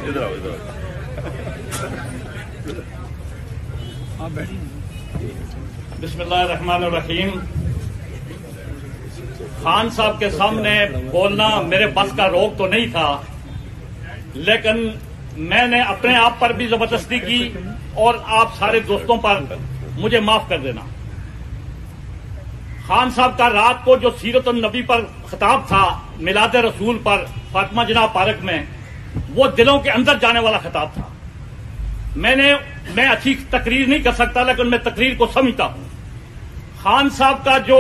ادھر آؤ بسم اللہ الرحمن الرحیم. خان صاحب کے سامنے بولنا میرے بس کا روک تو نہیں تھا، لیکن میں نے اپنے آپ پر بھی زبردستی کی اور آپ سارے دوستوں پر مجھے معاف کر دینا. خان صاحب کا رات کو جو سیرت النبی پر خطاب تھا، میلاد رسول پر فاطمہ جناح پارک میں، وہ دلوں کے اندر جانے والا خطاب تھا. میں اچھی تقریر نہیں کر سکتا، لیکن میں تقریر کو سمجھتا ہوں. خان صاحب کا جو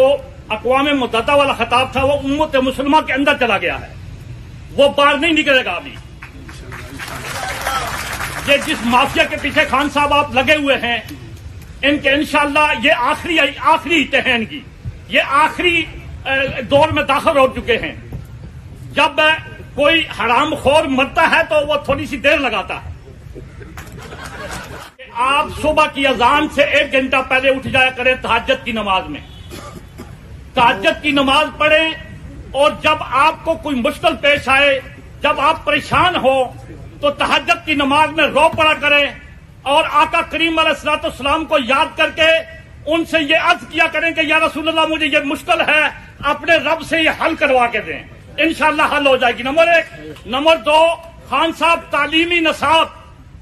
اقوام متحدہ والا خطاب تھا، وہ امت مسلمہ کے اندر چلا گیا ہے، وہ باہر نہیں نکلے گا. ابھی یہ جس مافیا کے پیچھے خان صاحب آپ لگے ہوئے ہیں، ان کے انشاءاللہ یہ آخری تہین کی، یہ آخری دور میں داخل ہو چکے ہیں. جب کوئی حرام خور مرتا ہے تو وہ تھوڑی سی دیر لگاتا ہے. آپ صبح کی اذان سے 1 گھنٹہ پہلے اٹھ جایا کریں تہجد کی نماز میں، تہجد کی نماز پڑھیں. اور جب آپ کو کوئی مشکل پیش آئے، جب آپ پریشان ہو، تو تہجد کی نماز میں رو پڑا کریں اور آقا کریم علیہ الصلوۃ والسلام کو یاد کر کے ان سے یہ عرض کیا کریں کہ یا رسول اللہ مجھے یہ مشکل ہے، اپنے رب سے یہ حل کروا کے دیں، انشاءاللہ حل ہو جائے گی. نمبر 1. نمبر 2، خان صاحب تعلیمی نصاب،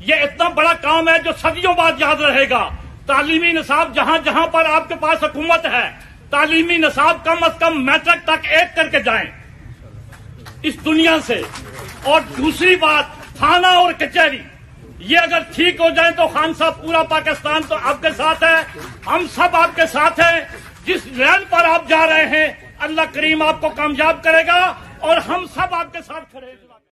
یہ اتنا بڑا کام ہے جو صدیوں بعد یاد رہے گا. تعلیمی نصاب جہاں جہاں پر آپ کے پاس حکومت ہے، تعلیمی نصاب کم از کم میٹرک تک 1 کر کے جائیں اس دنیا سے. اور دوسری بات، تھانہ اور کچہری، یہ اگر ٹھیک ہو جائیں تو خان صاحب پورا پاکستان تو آپ کے ساتھ ہے، ہم سب آپ کے ساتھ ہیں. جس ریل پر آپ جا رہے ہیں، اللہ کریم آپ کو کامیاب کرے گا اور ہم سب آپ کے ساتھ کھڑے ہیں.